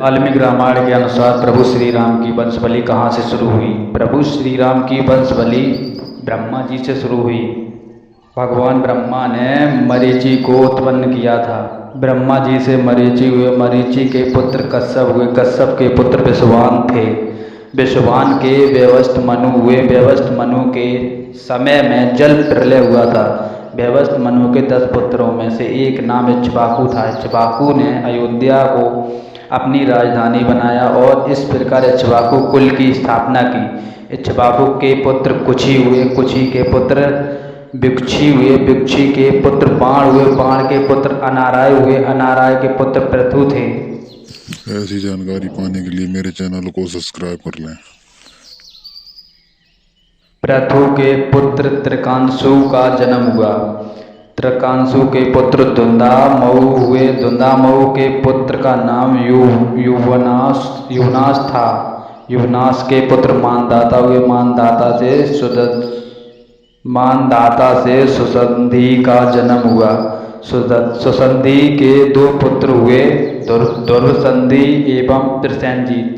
वाल्मीकि रामायण के अनुसार प्रभु श्री राम की वंशवली कहाँ से शुरू हुई? प्रभु श्री राम की वंशवली ब्रह्मा जी से शुरू हुई। भगवान ब्रह्मा ने मरीचि को उत्पन्न किया था। ब्रह्मा जी से मरीचि हुए, मरीचि के पुत्र कश्यप हुए, कश्यप के पुत्र विश्वान थे, विश्वान के व्यवस्त मनु हुए, व्यवस्त मनु के समय में जल प्रलय हुआ था। व्यवस्त मनु के 10 पुत्रों में से एक नाम इक्ष्वाकु था। इक्ष्वाकु ने अयोध्या को अपनी राजधानी बनाया और इस प्रकार इक्ष्वाकु कुल की स्थापना की। इक्ष्वाकु के पुत्र कुशी हुए, कुशी के पुत्र विक्षी हुए, विक्षी के पुत्र बाण हुए, बाण के पुत्र अनाराय हुए, अनाराय के पुत्र पृथु थे। ऐसी जानकारी पाने के लिए मेरे चैनल को सब्सक्राइब कर लें। पृथु के पुत्र त्रिकांशु का जन्म हुआ। त्रिकांशु के पुत्र धुंधामऊ हुए। धुंधामऊ के पुत्र का नाम युवनाश था। युवनाश के पुत्र मानदाता हुए। मानदाता से सुसंधि का जन्म हुआ। सुसंधि के 2 पुत्र हुए, दुर्संधि एवं त्रिसेनजीत।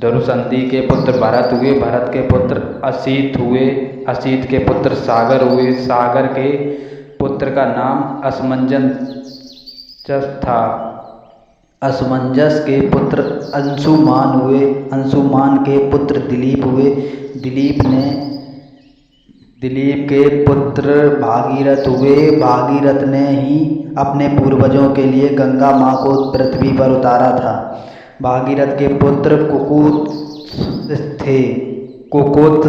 दुर्संधि के पुत्र भरत हुए, भरत के पुत्र असित हुए, असित के पुत्र सागर हुए, सागर के पुत्र का नाम असमंजस था। असमंजस के पुत्र अंशुमान हुए, अंशुमान के पुत्र दिलीप हुए, दिलीप के पुत्र भागीरथ हुए। भागीरथ ने ही अपने पूर्वजों के लिए गंगा माँ को पृथ्वी पर उतारा था। भागीरथ के पुत्र कुकुत थे। कुकुत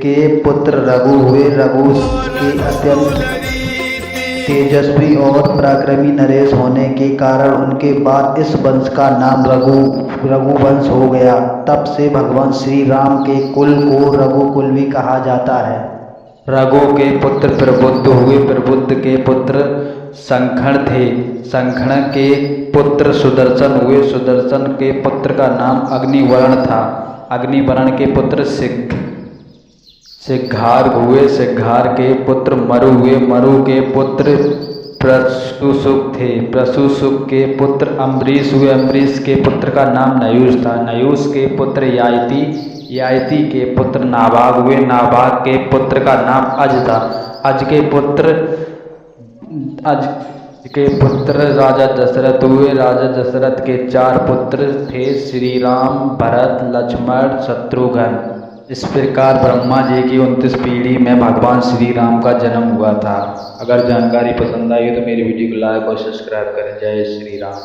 के पुत्र रघु हुए। रघु के अत्यंत तेजस्वी और पराक्रमी नरेश होने के कारण उनके बाद इस वंश का नाम रघुवंश हो गया। तब से भगवान श्री राम के कुल को रघुकुल भी कहा जाता है। रघु के पुत्र प्रबुद्ध हुए। प्रबुद्ध के पुत्र संखण थे। संखण के पुत्र सुदर्शन हुए। सुदर्शन के पुत्र का नाम अग्निवर्ण था। अग्निवर्ण के पुत्र सिग्घार हुए। सिग्घार के पुत्र मरु हुए। मरु के पुत्र प्रसूसुक थे। प्रसूसुक के पुत्र अम्बरीश हुए। अम्बरीश के पुत्र का नाम नयूष था। नयूष के पुत्र यायति। यायति के पुत्र नाभाग हुए। नाभाग के पुत्र का नाम अज था। अज के पुत्र राजा दशरथ हुए। राजा दशरथ के 4 पुत्र थे, श्री राम, भरत, लक्ष्मण, शत्रुघ्न। इस प्रकार ब्रह्मा जी की 29 पीढ़ी में भगवान श्री राम का जन्म हुआ था। अगर जानकारी पसंद आई हो तो मेरी वीडियो को लाइक और सब्सक्राइब करें। जय श्री राम।